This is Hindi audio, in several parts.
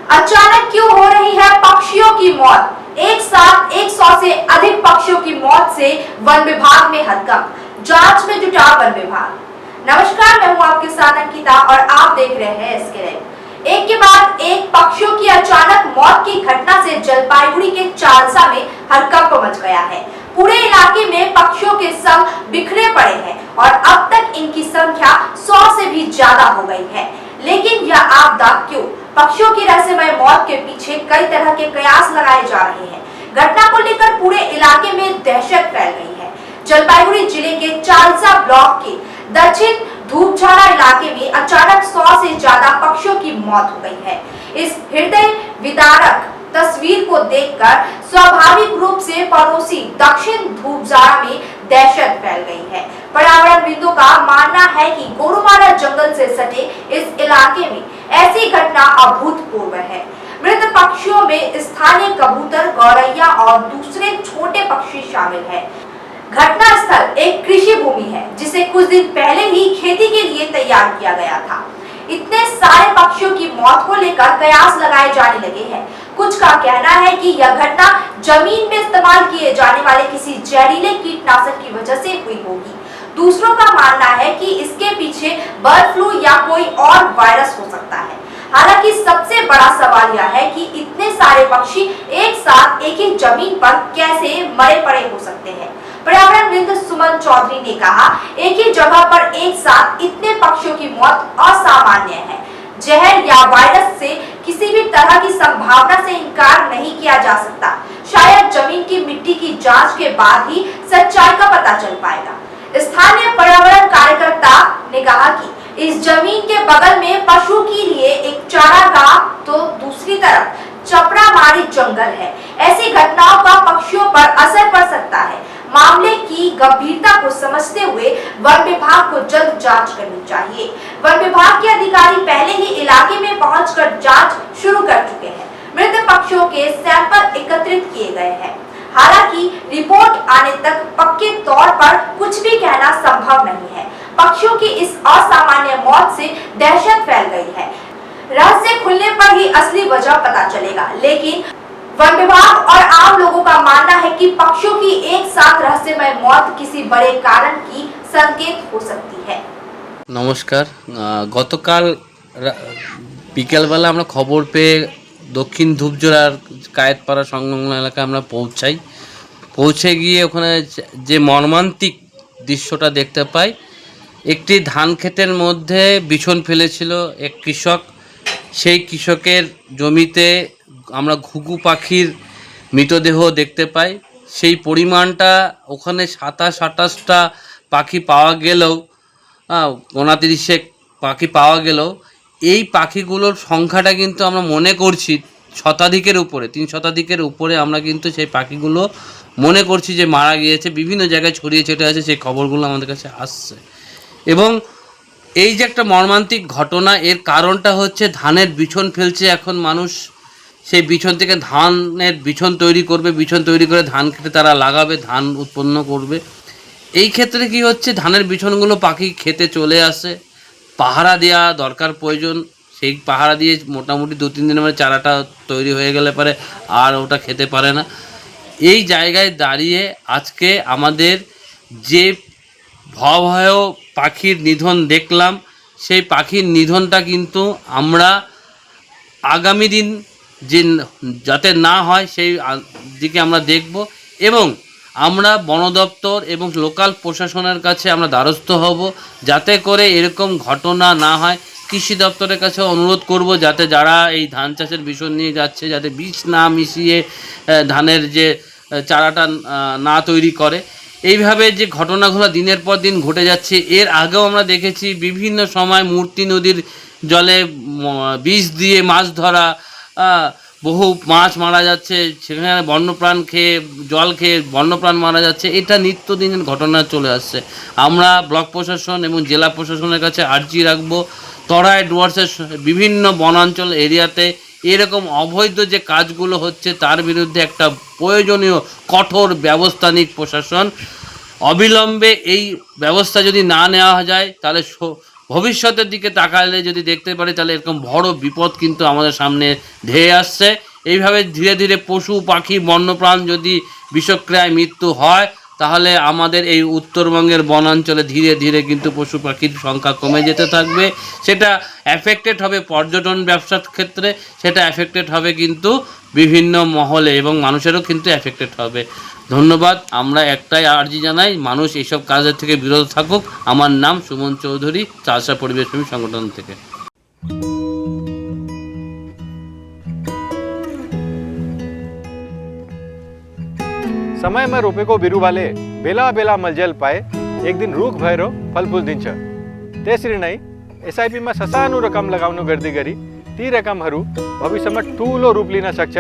अचानक क्यों हो रही है पक्षियों की मौत? एक साथ 100 से अधिक पक्षियों की मौत से वन विभाग में हड़कंप, जांच में जुटा वन विभाग। नमस्कार, मैं हूं आपके साथ अंकिता और आप देख रहे हैं इसके लाइव। एक के बाद एक पक्षियों की अचानक मौत की घटना से जलपाईगुड़ी के चालसा में हड़कंप मच गया है। पूरे इलाके में पक्षियों के संग बिखरे पड़े हैं और अब तक इनकी संख्या 100 से भी ज्यादा हो गई है। लेकिन यह आपदा क्यों? पक्षियों की रहस्यमय मौत के पीछे कई तरह के कयास लगाए जा रहे हैं। घटना को लेकर पूरे इलाके में दहशत फैल गई है। जलपाईगुड़ी जिले के चालसा ब्लॉक के दक्षिण धूपझाड़ा इलाके में अचानक 100 से ज्यादा पक्षियों की मौत हो गई है। इस हृदय विदारक तस्वीर को देखकर स्वाभाविक रूप से पड़ोसी दक्षिण धूपझाड़ा में दहशत फैल गई है। पर्यावरणविदों का मानना है कि गोरुमारा जंगल से सटे इस इलाके में ऐसी घटना अभूतपूर्व है। मृत पक्षियों में स्थानीय कबूतर, गौरैया और दूसरे छोटे पक्षी शामिल हैं। घटना स्थल एक कृषि भूमि है जिसे कुछ दिन पहले ही खेती के लिए तैयार किया गया था। इतने सारे पक्षियों की मौत को लेकर कयास लगाए जाने लगे हैं। कुछ का कहना है कि यह घटना जमीन में इस्तेमाल किए जाने वाले किसी जहरीले कीटनाशक की वजह से हुई होगी। दूसरों का मानना है कि इसके पीछे बर्ड फ्लू या कोई और वायरस हो सकता है। हालांकि सबसे बड़ा सवाल यह है कि इतने सारे पक्षी एक साथ एक ही जमीन पर कैसे मरे पड़े हो सकते हैं। पर्यावरणविद सुमन चौधरी ने कहा, एक ही जगह पर एक साथ इतने पक्षियों की मौत असामान्य है। जहर या वायरस से किसी भी तरह की संभावना से इनकार नहीं किया जा सकता। शायद जमीन की मिट्टी की जांच के बाद ही सच्चाई का पता चल पाएगा। स्थानीय पर्यावरण कार्यकर्ता ने कहा कि इस जमीन के बगल में पशु के लिए एक चारागाह तो दूसरी तरफ चपड़ामारी जंगल है। ऐसी घटनाओं का पक्षियों पर असर पड़ सकता है। मामले की गंभीरता को समझते हुए वन विभाग को जल्द जांच करनी चाहिए। वन विभाग के अधिकारी पहले ही इलाके में पहुंचकर जांच शुरू कर चुके हैं। मृत पक्षियों के सैंपल एकत्रित किए गए हैं। हालांकि रिपोर्ट आने तक पक्के तौर पर कुछ भी कहना संभव नहीं है। पक्षियों की इस असामान्य मौत से दहशत फैल गई है। रहस्य खुलने पर ही असली वजह पता चलेगा। लेकिन वन विभाग और आम लोगों का मानना है कि पक्षियों की एक साथ रहस्यमय मौत किसी बड़े कारण की संकेत हो सकती है। नमस्कार, গতকাল বিকেলবেলা আমরা খবর পেয়ে দক্ষিণ ধূপজোড়ার কায়েতপাড়া সংলগ্ন এলাকায় আমরা পৌঁছে গিয়ে ওখানে যে মর্মান্তিক দৃশ্যটা দেখতে পাই, একটি ধান ক্ষেতের মধ্যে বিছন ফেলেছিল এক কৃষক। সেই কৃষকের জমিতে আমরা ঘুঘু পাখির মৃতদেহ দেখতে পাই। সেই পরিমাণটা ওখানে 27-28টা পাখি পাওয়া গেলেও, 29 পাখি পাওয়া গেলেও এই পাখিগুলোর সংখ্যাটা কিন্তু আমরা মনে করছি শতাধিকের উপরে, 3 শতাধিকের উপরে আমরা কিন্তু সেই পাখিগুলো মনে করছি যে মারা গিয়েছে। বিভিন্ন জায়গায় ছড়িয়ে ছিটে আছে, সেই খবরগুলো আমাদের কাছে আসছে। এবং এই যে একটা মর্মান্তিক ঘটনা, এর কারণটা হচ্ছে ধানের বিছন ফেলছে এখন মানুষ। সেই বিছন থেকে ধানের বিছন তৈরি করবে, বিছন তৈরি করে ধান খেতে তারা লাগাবে, ধান উৎপন্ন করবে। এই ক্ষেত্রে কি হচ্ছে, ধানের বিছনগুলো পাখি খেতে চলে আসে। পাহারা দেওয়া দরকার, প্রয়োজন। সেই পাহারা দিয়ে মোটামুটি 2-3 দিনের মধ্যে চারাটা তৈরি হয়ে গেলে পরে আর ওটা খেতে পারে না। এই জায়গায় দাঁড়িয়ে আজকে আমাদের যে ভয়াবহ পাখির নিধন দেখলাম, সেই পাখির নিধনটা কিন্তু আমরা আগামী দিন যে যাতে না হয় সেই দিকে আমরা দেখব। এবং আমরা বন দপ্তর এবং লোকাল প্রশাসনের কাছে আমরা দ্বারস্থ হব যাতে করে এরকম ঘটনা না হয়। কৃষি দপ্তরের কাছে অনুরোধ করব যাতে যারা এই ধান চাষের বিছন নিয়ে যাচ্ছে যাতে বীজ না মিশিয়ে ধানের যে চারাটা না তৈরি করে। এইভাবে যে ঘটনাগুলো দিনের পর দিন ঘটে যাচ্ছে, এর আগেও আমরা দেখেছি বিভিন্ন সময় মূর্তি নদীর জলে বিষ দিয়ে মাছ ধরা, বহু মাছ মারা যাচ্ছে, সেখানে বন্যপ্রাণ খেয়ে জল খেয়ে বন্যপ্রাণ মারা যাচ্ছে। এটা নিত্যদিনের ঘটনা চলে আসছে। আমরা ব্লক প্রশাসন এবং জেলা প্রশাসনের কাছে আর্জি রাখবো, তরাই ডুয়ার্সের বিভিন্ন বনাঞ্চল এরিয়াতে এরকম অবৈধ যে কাজগুলো হচ্ছে তার বিরুদ্ধে একটা প্রয়োজনীয় কঠোর ব্যবস্থা নিক প্রশাসন। অবিলম্বে এই ব্যবস্থা যদি না নেওয়া যায় তাহলে ভবিষ্যতের দিকে তাকালে যদি দেখতে পারি তাহলে এরকম বড় বিপদ কিন্তু আমাদের সামনে ধেয়ে আসছে। এইভাবে ধীরে ধীরে পশু পাখি বন্যপ্রাণ যদি বিষক্রিয়ায় মৃত্যু হয় তাহলে আমাদের এই উত্তরবঙ্গের বনাঞ্চলে ধীরে ধীরে কিন্তু পশু পাখির সংখ্যা কমে যেতে থাকবে। সেটা অ্যাফেক্টেড হবে পর্যটন ব্যবসার ক্ষেত্রে, সেটা অ্যাফেক্টেড হবে কিন্তু বিভিন্ন মহলে এবং মানুষেরও কিন্তু অ্যাফেক্টেড হবে। ধন্যবাদ। আমরা একটাই আর্জি জানাই, মানুষ এইসব কাজের থেকে বিরত থাকুক। আমার নাম সুমন চৌধুরী, চাষা পরিবেশপ্রেমী সংগঠন থেকে। समय में रोपे को बिरु वाले बेला बेला मलजल पाए एक दिन रूख भैरो फल फूल दिन छ तेसरी नहीं एसआईपी में ससानु रकम लगाउनु गर्दी गरी ती रकम हरू भविष्य में ठूलो रूप लिन सक्छ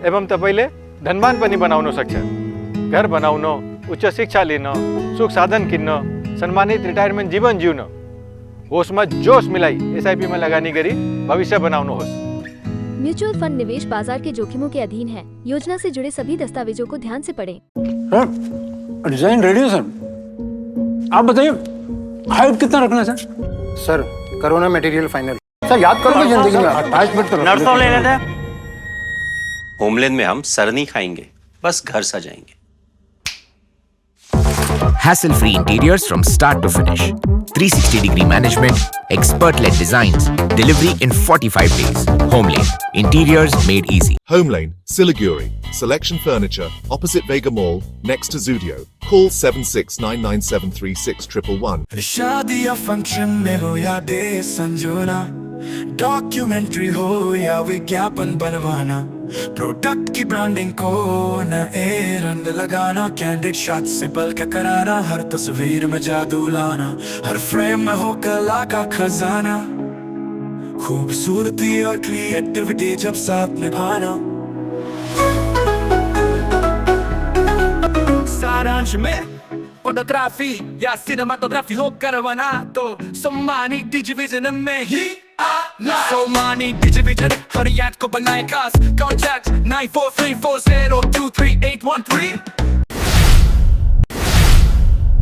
एवं तपाईले धनवान पनि बनाउन सक्छ। घर बनाउन, उच्च शिक्षा लिन, सुख साधन किन्न, सम्मानित रिटायरमेंट जीवन जिउन होस में जोश मिलाई एसआईपी में लगानी गरी भविष्य बनाउनुहोस्। म्यूचुअल फंड निवेश बाजार के जोखिमों के अधीन है। योजना से जुड़े सभी दस्तावेजों को ध्यान से पढ़ें। सर, डिजाइन रेडी है सर। आप बताइए हाइट कितना रखना है सर? सर करो ना मटेरियल फाइनल। सर याद करोगे जिंदगी में 28 मिनट तो नर्सों ले लेते हैं। होमलैंड में हम सर नहीं खाएंगे, बस घर सजाएंगे। Hassle-free interiors from start to finish. 360-degree management, expert-led designs, delivery in 45 days. Homelane, interiors made easy. Homelane, Siliguri. Selection Furniture, opposite Vega Mall, next to Zudio. Call 7699736111. शादी या फंक्शन में हो या डे संजोना, डॉक्यूमेंट्री हो या विज्ञापन बनवाना, प्रोडक्ट की ब्रांडिंग को नए रंग लगाना, कैंडिड शॉट से पल के कराना, हर तस्वीर में जादू लाना, हर फ्रेम में हो कला का खजाना, खूबसूरती और क्रिएटिविटी जब साथ निभाना। सारांश में फोटोग्राफी या सिनेमाटोग्राफी हो करवाना तो सम्मानित डिजिविजन में ही आना। सम्मानित डिजिविजन हर याद को बनाए खास। कॉन्टैक्ट 9434023813।